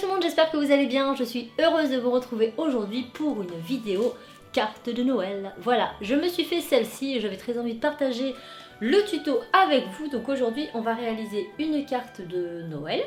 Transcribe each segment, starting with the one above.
tout le monde, j'espère que vous allez bien. Je suis heureuse de vous retrouver aujourd'hui pour une vidéo carte de Noël. Voilà, je me suis fait celle-ci et j'avais très envie de partager le tuto avec vous. Donc aujourd'hui, on va réaliser une carte de Noël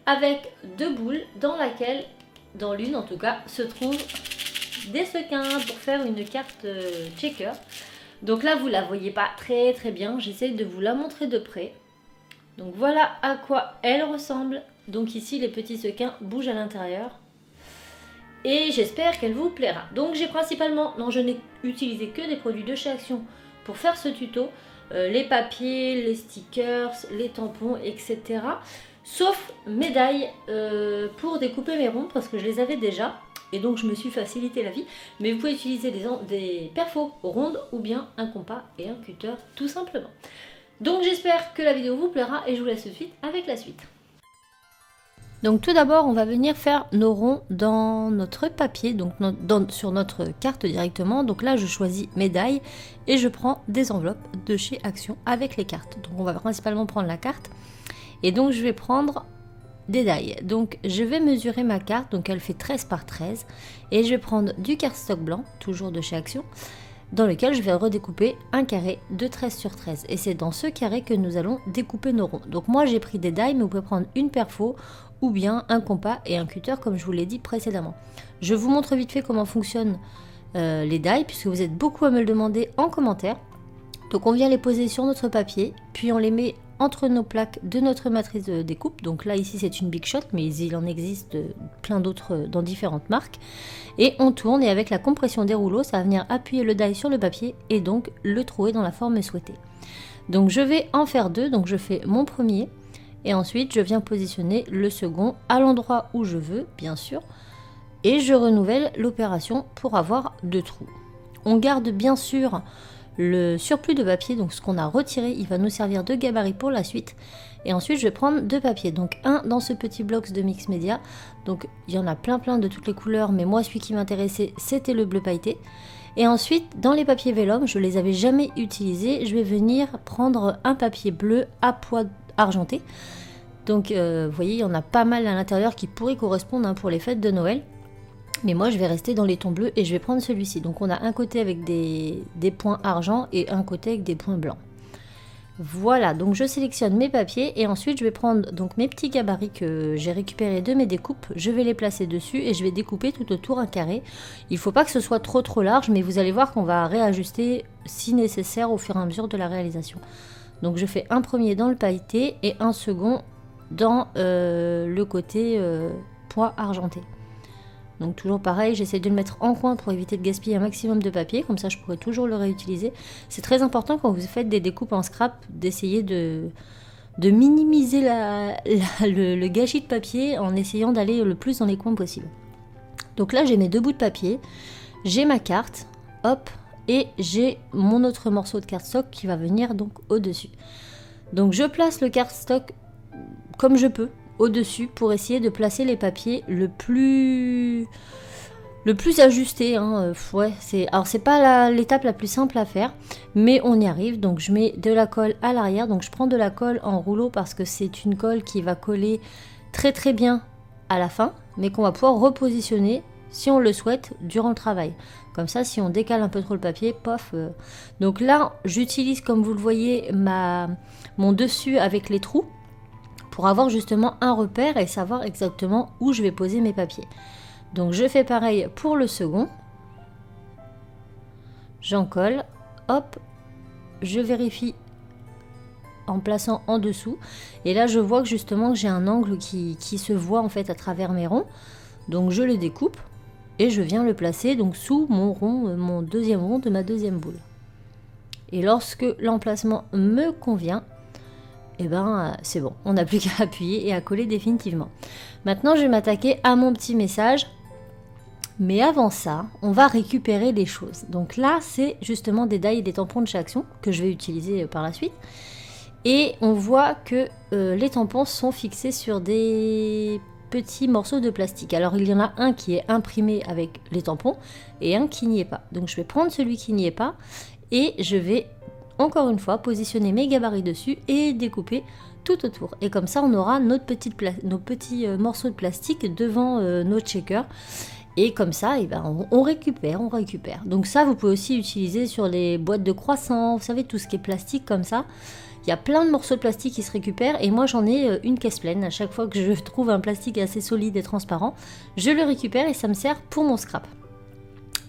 avec deux boules dans l'une en tout cas, se trouvent des sequins pour faire une carte checker. Donc là, vous la voyez pas très bien. J'essaie de vous la montrer de près. Donc voilà à quoi elle ressemble. Donc ici, les petits sequins bougent à l'intérieur. Et j'espère qu'elle vous plaira. Donc j'ai principalement, je n'ai utilisé que des produits de chez Action pour faire ce tuto. Les papiers, les stickers, les tampons, etc. Sauf médailles pour découper mes ronds parce que je les avais déjà. Et donc je me suis facilité la vie. Mais vous pouvez utiliser des perfos rondes ou bien un compas et un cutter tout simplement. Donc j'espère que la vidéo vous plaira et je vous laisse tout de suite avec la suite. Donc tout d'abord, on va venir faire nos ronds dans notre papier, donc sur notre carte directement. Donc là, je choisis médaille et je prends des enveloppes de chez Action avec les cartes. Donc on va principalement prendre la carte et donc je vais prendre des dailles. Donc je vais mesurer ma carte, donc elle fait 13 par 13 et je vais prendre du cardstock blanc, toujours de chez Action, dans lequel je vais redécouper un carré de 13 sur 13 et c'est dans ce carré que nous allons découper nos ronds. Donc moi j'ai pris des dailles, mais vous pouvez prendre une perfo ou bien un compas et un cutter comme je vous l'ai dit précédemment. Je vous montre vite fait comment fonctionnent les dailles puisque vous êtes beaucoup à me le demander en commentaire. Donc on vient les poser sur notre papier, puis on les met entre nos plaques de notre matrice de découpe. Donc là ici c'est une Big Shot, mais il en existe plein d'autres dans différentes marques. Et on tourne et avec la compression des rouleaux, ça va venir appuyer le die sur le papier et donc le trouer dans la forme souhaitée. Donc je vais en faire deux, donc je fais mon premier et ensuite je viens positionner le second à l'endroit où je veux, bien sûr. Et je renouvelle l'opération pour avoir deux trous. On garde bien sûr le surplus de papier, donc ce qu'on a retiré, il va nous servir de gabarit pour la suite. Et ensuite je vais prendre deux papiers, donc un dans ce petit bloc de mix média. Donc il y en a plein de toutes les couleurs, mais moi celui qui m'intéressait c'était le bleu pailleté. Et ensuite dans les papiers vélum, je les avais jamais utilisés, je vais venir prendre un papier bleu à pois argenté. Donc vous voyez, il y en a pas mal à l'intérieur qui pourraient correspondre pour les fêtes de Noël. Mais moi je vais rester dans les tons bleus et je vais prendre celui-ci. Donc on a un côté avec des points argent et un côté avec des points blancs. Voilà, donc je sélectionne mes papiers et ensuite je vais prendre donc mes petits gabarits que j'ai récupérés de mes découpes. Je vais les placer dessus et je vais découper tout autour un carré. Il ne faut pas que ce soit trop large, mais vous allez voir qu'on va réajuster si nécessaire au fur et à mesure de la réalisation. Donc je fais un premier dans le pailleté et un second dans le côté point argenté. Donc toujours pareil, j'essaie de le mettre en coin pour éviter de gaspiller un maximum de papier, comme ça je pourrai toujours le réutiliser. C'est très important quand vous faites des découpes en scrap d'essayer de minimiser le gâchis de papier en essayant d'aller le plus dans les coins possible. Donc là j'ai mes deux bouts de papier, j'ai ma carte, hop, et j'ai mon autre morceau de cardstock qui va venir donc au-dessus. Donc je place le cardstock comme je peux au-dessus pour essayer de placer les papiers le plus ajusté. Alors c'est pas l'étape la plus simple à faire, mais on y arrive. Donc je mets de la colle à l'arrière. Donc je prends de la colle en rouleau parce que c'est une colle qui va coller très bien à la fin, mais qu'on va pouvoir repositionner si on le souhaite durant le travail. Comme ça, si on décale un peu trop le papier, pof. Donc là, j'utilise, comme vous le voyez, mon dessus avec les trous pour avoir justement un repère et savoir exactement où je vais poser mes papiers. Donc je fais pareil pour le second. J'en colle, hop, je vérifie en plaçant en dessous. Et là je vois que justement j'ai un angle qui se voit en fait à travers mes ronds. Donc je le découpe et je viens le placer donc sous mon rond, mon deuxième rond de ma deuxième boule. Et lorsque l'emplacement me convient, et c'est bon, on n'a plus qu'à appuyer et à coller définitivement. Maintenant je vais m'attaquer à mon petit message, mais avant ça on va récupérer les choses. Donc là c'est justement des dailles et des tampons de chez Action que je vais utiliser par la suite. Et on voit que les tampons sont fixés sur des petits morceaux de plastique. Alors il y en a un qui est imprimé avec les tampons et un qui n'y est pas. Donc je vais prendre celui qui n'y est pas et je vais encore une fois positionner mes gabarits dessus et découper tout autour. Et comme ça, on aura nos petits morceaux de plastique devant notre shaker. Et comme ça, eh ben, on récupère. Donc ça, vous pouvez aussi utiliser sur les boîtes de croissants, vous savez, tout ce qui est plastique comme ça. Il y a plein de morceaux de plastique qui se récupèrent et moi j'en ai une caisse pleine. À chaque fois que je trouve un plastique assez solide et transparent, je le récupère et ça me sert pour mon scrap.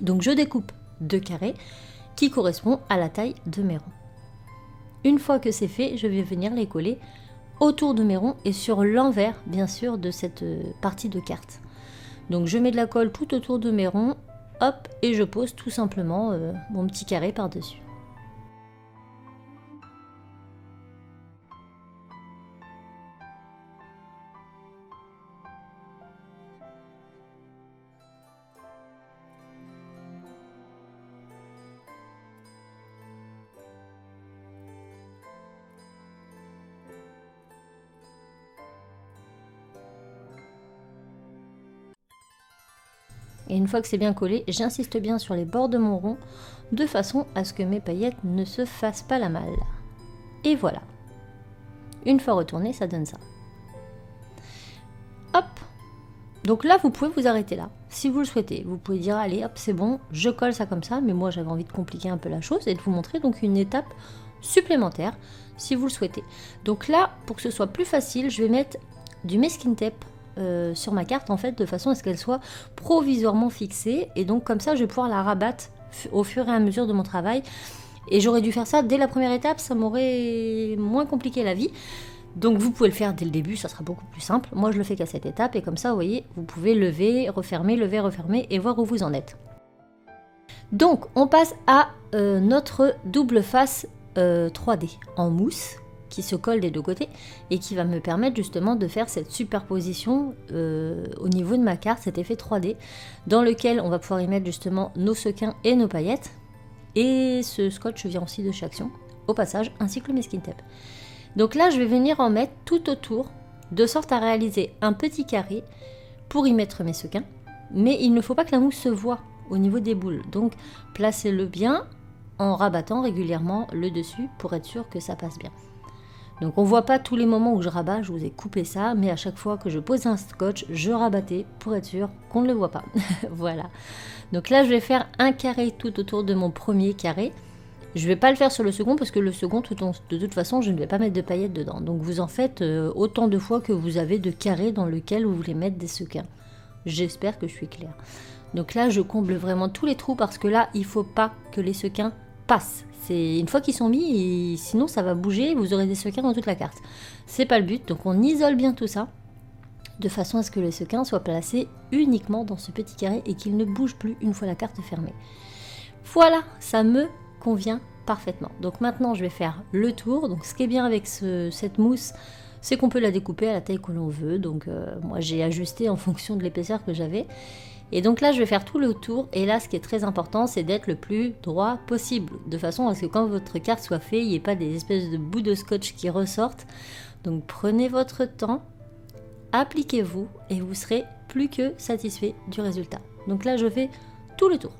Donc je découpe 2 carrés qui correspondent à la taille de mes ronds. Une fois que c'est fait, je vais venir les coller autour de mes ronds et sur l'envers, bien sûr, de cette partie de carte. Donc je mets de la colle tout autour de mes ronds, hop, et je pose tout simplement mon petit carré par-dessus. Et une fois que c'est bien collé, j'insiste bien sur les bords de mon rond, de façon à ce que mes paillettes ne se fassent pas la malle. Et voilà. Une fois retourné, ça donne ça. Hop. Donc là, vous pouvez vous arrêter là. Si vous le souhaitez, vous pouvez dire, allez, hop, c'est bon, je colle ça comme ça. Mais moi, j'avais envie de compliquer un peu la chose et de vous montrer donc une étape supplémentaire, si vous le souhaitez. Donc là, pour que ce soit plus facile, je vais mettre du masking tape sur ma carte en fait de façon à ce qu'elle soit provisoirement fixée et donc comme ça je vais pouvoir la rabattre au fur et à mesure de mon travail et j'aurais dû faire ça dès la première étape, ça m'aurait moins compliqué la vie, donc vous pouvez le faire dès le début, ça sera beaucoup plus simple. Moi je le fais qu'à cette étape et comme ça vous voyez vous pouvez lever, refermer et voir où vous en êtes. Donc on passe à notre double face 3D en mousse qui se colle des deux côtés et qui va me permettre justement de faire cette superposition au niveau de ma carte, cet effet 3D dans lequel on va pouvoir y mettre justement nos sequins et nos paillettes, et ce scotch vient aussi de chez Action au passage, ainsi que le masking tape. Donc là je vais venir en mettre tout autour de sorte à réaliser un petit carré pour y mettre mes sequins, mais il ne faut pas que la mousse se voie au niveau des boules, donc placez-le bien en rabattant régulièrement le dessus pour être sûr que ça passe bien. Donc on ne voit pas tous les moments où je rabats, je vous ai coupé ça, mais à chaque fois que je pose un scotch, je rabattais pour être sûr qu'on ne le voit pas. Voilà. Donc là je vais faire un carré tout autour de mon premier carré. Je ne vais pas le faire sur le second parce que le second, de toute façon, je ne vais pas mettre de paillettes dedans. Donc vous en faites autant de fois que vous avez de carrés dans lequel vous voulez mettre des sequins. J'espère que je suis claire. Donc là je comble vraiment tous les trous parce que là il ne faut pas que les sequins passent. C'est une fois qu'ils sont mis, et sinon ça va bouger, vous aurez des sequins dans toute la carte. C'est pas le but, donc on isole bien tout ça, de façon à ce que les sequins soient placés uniquement dans ce petit carré et qu'ils ne bougent plus une fois la carte fermée. Voilà, ça me convient parfaitement. Donc maintenant je vais faire le tour. Donc ce qui est bien avec cette mousse, c'est qu'on peut la découper à la taille que l'on veut. Donc moi j'ai ajusté en fonction de l'épaisseur que j'avais. Et donc là je vais faire tout le tour, et là ce qui est très important c'est d'être le plus droit possible, de façon à ce que quand votre carte soit faite, il n'y ait pas des espèces de bouts de scotch qui ressortent. Donc prenez votre temps, appliquez-vous et vous serez plus que satisfait du résultat. Donc là je fais tout le tour.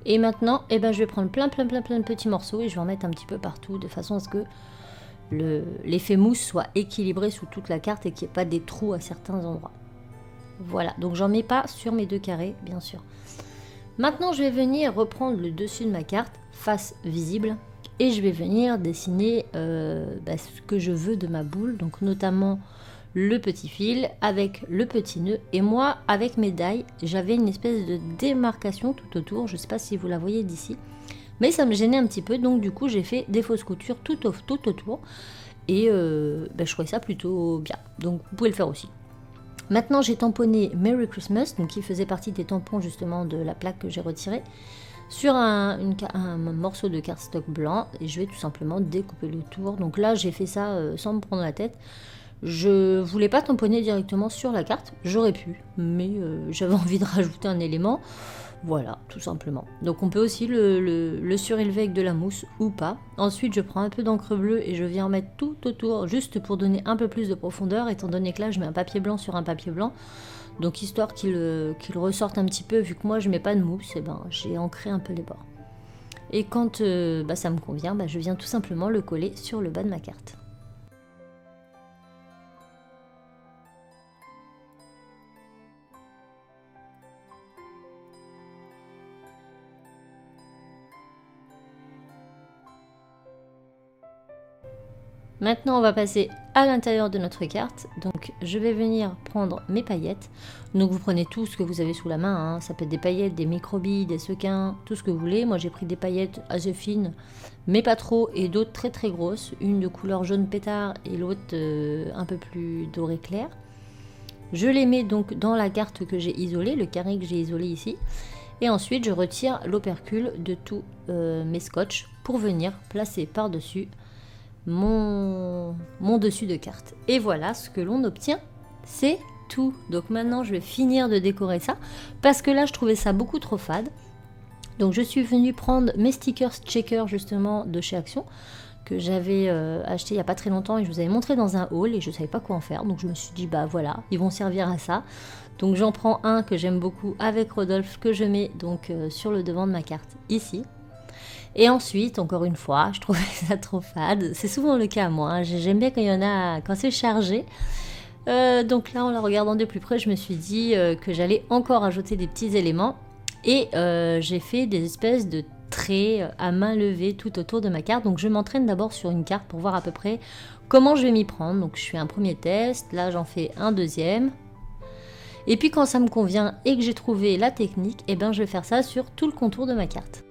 Et maintenant, je vais prendre plein de petits morceaux et je vais en mettre un petit peu partout de façon à ce que l'effet mousse soit équilibré sous toute la carte et qu'il n'y ait pas des trous à certains endroits. Voilà, donc j'en mets pas sur mes deux carrés, bien sûr. Maintenant, je vais venir reprendre le dessus de ma carte, face visible, et je vais venir dessiner ce que je veux de ma boule, donc notamment le petit fil avec le petit nœud, et moi avec mes die j'avais une espèce de démarcation tout autour, je sais pas si vous la voyez d'ici, mais ça me gênait un petit peu, donc du coup j'ai fait des fausses coutures tout autour et je trouvais ça plutôt bien, donc vous pouvez le faire aussi. Maintenant j'ai tamponné Merry Christmas, donc qui faisait partie des tampons justement de la plaque que j'ai retirée, sur un morceau de cardstock blanc, et je vais tout simplement découper le tour. Donc là j'ai fait ça sans me prendre la tête. Je voulais pas tamponner directement sur la carte, j'aurais pu, mais j'avais envie de rajouter un élément. Voilà, tout simplement. Donc on peut aussi le surélever avec de la mousse ou pas. Ensuite, je prends un peu d'encre bleue et je viens en mettre tout autour, juste pour donner un peu plus de profondeur, étant donné que là, je mets un papier blanc sur un papier blanc. Donc histoire qu'il ressorte un petit peu, vu que moi, je mets pas de mousse, et ben, j'ai ancré un peu les bords. Et quand ça me convient, je viens tout simplement le coller sur le bas de ma carte. Maintenant, on va passer à l'intérieur de notre carte. Donc, je vais venir prendre mes paillettes. Donc, vous prenez tout ce que vous avez sous la main. Hein. Ça peut être des paillettes, des microbilles, des sequins, tout ce que vous voulez. Moi, j'ai pris des paillettes assez fines, mais pas trop, et d'autres très très grosses. Une de couleur jaune pétard et l'autre un peu plus doré clair. Je les mets donc dans la carte que j'ai isolée, le carré que j'ai isolé ici. Et ensuite, je retire l'opercule de tous mes scotch pour venir placer par-dessus mon dessus de carte. Et voilà ce que l'on obtient, c'est tout. Donc maintenant je vais finir de décorer ça parce que là je trouvais ça beaucoup trop fade. Donc je suis venue prendre mes stickers checker justement de chez Action que j'avais acheté il n'y a pas très longtemps et je vous avais montré dans un haul et je savais pas quoi en faire, donc je me suis dit bah voilà, ils vont servir à ça. Donc j'en prends un que j'aime beaucoup avec Rodolphe que je mets donc sur le devant de ma carte ici. Et ensuite, encore une fois, je trouvais ça trop fade. C'est souvent le cas, moi. Hein. J'aime bien quand il y en a, quand c'est chargé. Donc là, en la regardant de plus près, je me suis dit que j'allais encore ajouter des petits éléments. Et j'ai fait des espèces de traits à main levée tout autour de ma carte. Donc je m'entraîne d'abord sur une carte pour voir à peu près comment je vais m'y prendre. Donc je fais un premier test. Là, j'en fais un deuxième. Et puis quand ça me convient et que j'ai trouvé la technique, eh ben, je vais faire ça sur tout le contour de ma carte.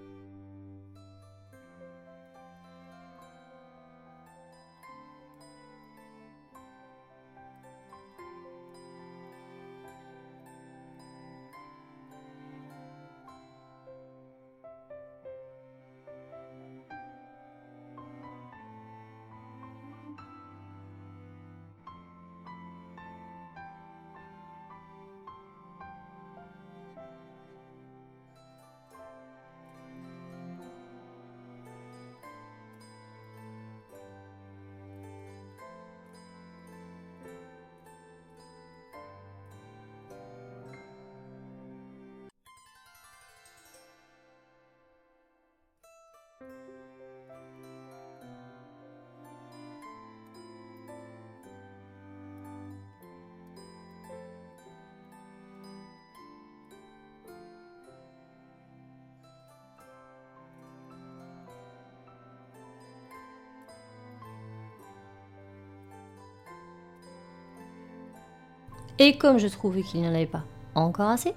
Et comme je trouvais qu'il n'y en avait pas encore assez,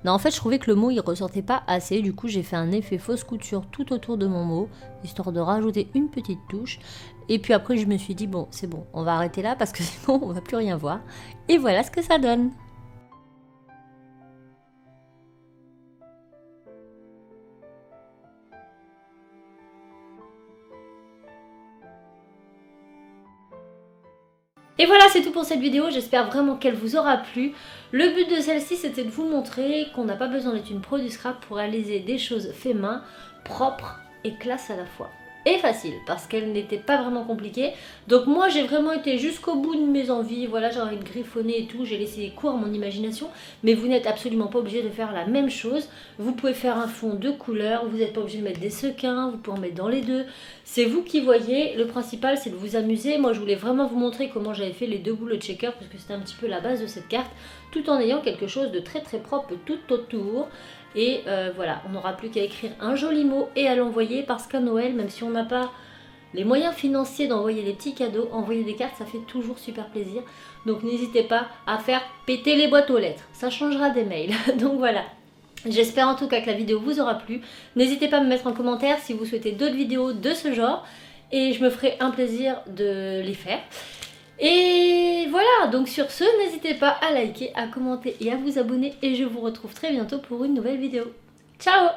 non, en fait je trouvais que le mot il ressortait pas assez, du coup j'ai fait un effet fausse couture tout autour de mon mot, histoire de rajouter une petite touche. Et puis après je me suis dit bon c'est bon, on va arrêter là parce que sinon on va plus rien voir. Et voilà ce que ça donne. Et voilà, c'est tout pour cette vidéo, j'espère vraiment qu'elle vous aura plu. Le but de celle-ci, c'était de vous montrer qu'on n'a pas besoin d'être une pro du scrap pour réaliser des choses fait main, propres et classe à la fois. Et facile, parce qu'elle n'était pas vraiment compliquée. Donc moi, j'ai vraiment été jusqu'au bout de mes envies. Voilà, j'ai envie de griffonner et tout, j'ai laissé cours à mon imagination. Mais vous n'êtes absolument pas obligé de faire la même chose. Vous pouvez faire un fond de couleurs, vous n'êtes pas obligé de mettre des sequins, vous pouvez en mettre dans les deux. C'est vous qui voyez, le principal c'est de vous amuser. Moi je voulais vraiment vous montrer comment j'avais fait les deux boules de checker parce que c'était un petit peu la base de cette carte, tout en ayant quelque chose de très très propre tout autour. Et voilà, on n'aura plus qu'à écrire un joli mot et à l'envoyer parce qu'à Noël, même si on n'a pas les moyens financiers d'envoyer des petits cadeaux, envoyer des cartes ça fait toujours super plaisir. Donc n'hésitez pas à faire péter les boîtes aux lettres, ça changera des mails. Donc voilà. J'espère en tout cas que la vidéo vous aura plu. N'hésitez pas à me mettre en commentaire si vous souhaitez d'autres vidéos de ce genre. Et je me ferai un plaisir de les faire. Et voilà, donc sur ce, n'hésitez pas à liker, à commenter et à vous abonner. Et je vous retrouve très bientôt pour une nouvelle vidéo. Ciao!